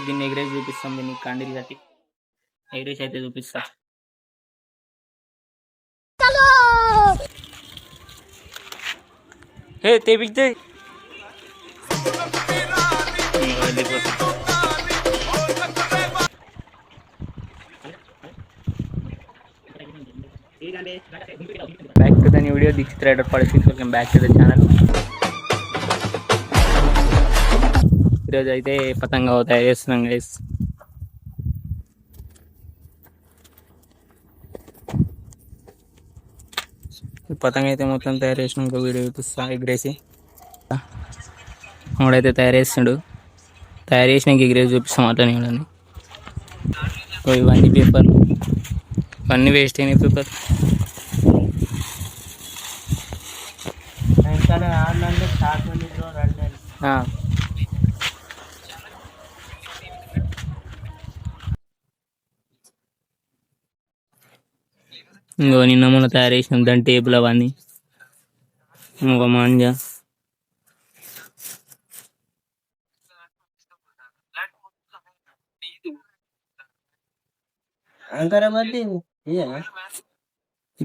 దీన్ని ఎగరేసి చూపిస్తాం. దీన్ని కండిలు కట్టి ఎగరేసి అయితే చూపిస్తా. తెపిస్తే back to the new video. Dikshit rider 46. Welcome back to the channel. ఈరోజు అయితే పతంగా తయారు చేస్తున్నాం గైస్. పతంగా అయితే మొత్తం తయారు చేసిన ఇంకో వీడియో చూపిస్తా. ఎగిరేసి వాడైతే తయారు చేస్తుండు. తయారు చేసిన ఎగిరేసి చూపిస్తాం అట్లనే ఇవన్నీ. ఇవన్నీ పేపర్, ఇవన్నీ వేస్ట్ అయినాయి పేపర్. ఇంకో నిన్న మొన్న తయారు చేసినాం దాని టేబుల్ అవన్నీ. ఒక మాంజా,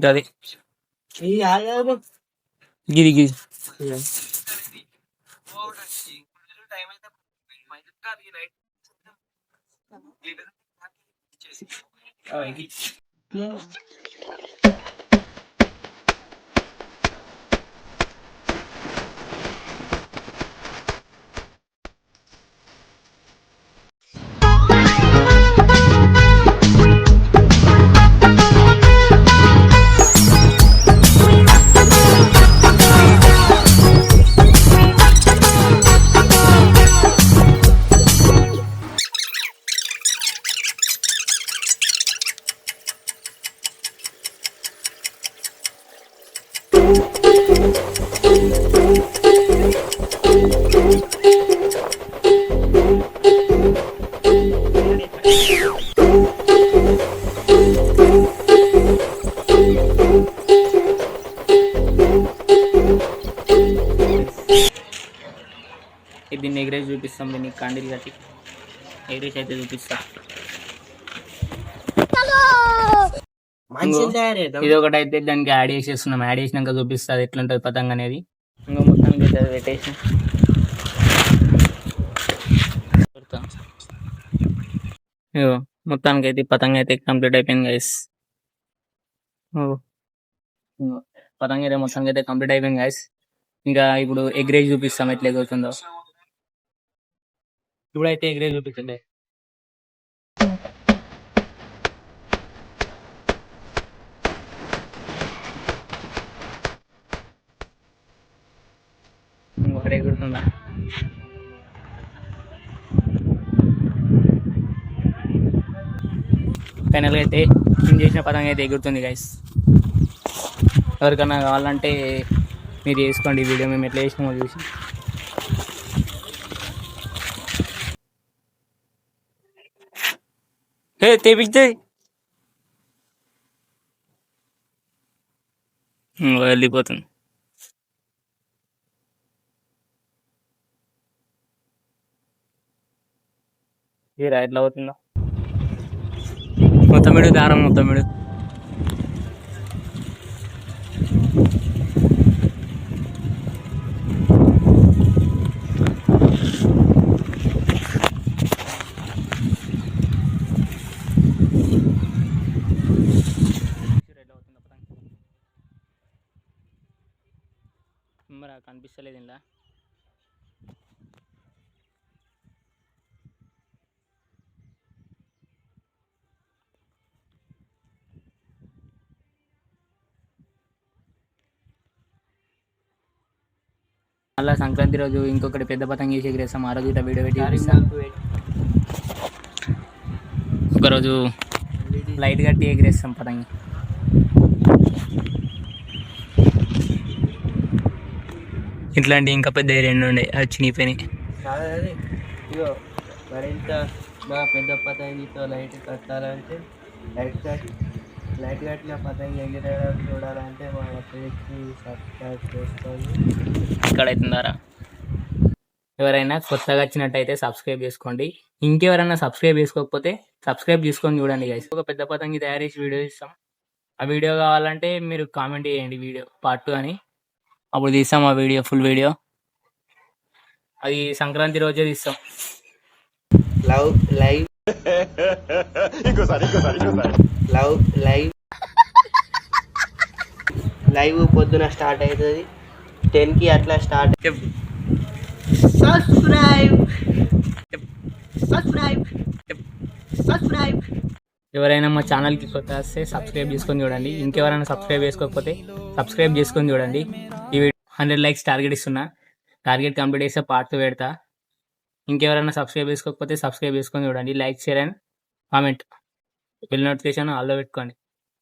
అది గిరి గిరి దీన్ని ఎగరేసి చూపిస్తాం. దీన్ని కండిలు కట్టి ఎగరేసి అయితే చూపిస్తా. ఇది ఒకటి అయితే దానికి యాడ్ చేసేస్తున్నాం. యాడ్ చేసినాక చూపిస్తా అది ఎట్లుంటుంది పతంగ అనేది. ఇంకా మొత్తానికి అయితే అది పెట్టేసి మొత్తానికి అయితే పతంగ అయితే కంప్లీట్ అయిపోయింది గైస్. పతంగ అయితే మొత్తానికి అయితే కంప్లీట్ అయిపోయింది గైస్. ఇంకా ఇప్పుడు ఎగ్రేజ్ చూపిస్తాం ఎట్లా ఎగురుతుందో. ఇప్పుడైతే ఎగ్రేజ్ చూపించండి. ఒకటి ఎగురుతుందా? ఫైనల్గా అయితే నేను చేసిన పతంగా అయితే ఎగురుతుంది గైస్. ఎవరికన్నా కావాలంటే మీరు చేసుకోండి వీడియో, మేము ఎట్లా చేసినామో చూసి. తెపిస్తే వెళ్ళిపోతుంది. ఏ రా ఎట్లా అవుతుందో మొత్తం మీడు దారం మొత్తం మీడు. మరి కనిపిస్తలేదు ఇలా. మళ్ళీ సంక్రాంతి రోజు ఇంకొకటి పెద్ద పతంగ వేసి ఎగిరేస్తాం. ఆ రోజు ఇట్లా వీడియో పెట్టి ఒకరోజు లైట్ కట్టి ఎగిరేస్తాం పతంగి. ఇట్లాంటి ఇంకా పెద్ద 2 ఉండే అది చినిగిపోయినాయి. మరింత బాగా పెద్ద పతంగితో లైట్ కట్టాలంటే లైట్ కట్టిన పతంగి ఎగిరేయడం చూడాలంటే మన పేజ్కి సబ్స్క్రైబ్ చేసుకోండి. ఇక్కడ అవుతుందారా ఎవరైనా కొత్తగా వచ్చినట్టయితే సబ్స్క్రైబ్ చేసుకోండి. ఇంకెవరైనా సబ్స్క్రైబ్ చేసుకోకపోతే సబ్స్క్రైబ్ చేసుకొని చూడండి గైస్. ఒక పెద్ద పతంగి తయారు చేసి వీడియో ఇస్తాం. ఆ వీడియో కావాలంటే మీరు కామెంట్ చేయండి వీడియో పార్ట్ 2 అని. అప్పుడు తీస్తాం ఆ వీడియో, ఫుల్ వీడియో. అది సంక్రాంతి రోజే తీస్తాం. లైవ్ లైవ్ పొద్దున స్టార్ట్ అవుతుంది 10కి అట్లా స్టార్ట్. ఎవరైనా మా ఛానల్కి కొత్త వస్తే సబ్స్క్రైబ్ చేసుకొని చూడండి. ఇంకెవరైనా సబ్స్క్రైబ్ చేసుకోకపోతే సబ్స్క్రైబ్ చేసుకొని చూడండి. ఈ వీడియో 100 లైక్స్ టార్గెట్ ఇస్తున్నా. టార్గెట్ కంప్లీట్ చేస్తే పార్ట్ 2 పెడతా. ఇంకెవరైనా సబ్స్క్రైబ్ చేసుకోకపోతే సబ్స్క్రైబ్ చేసుకొని చూడండి. Like, share and comment. Bell notification ఆల్లో పెట్టుకోండి.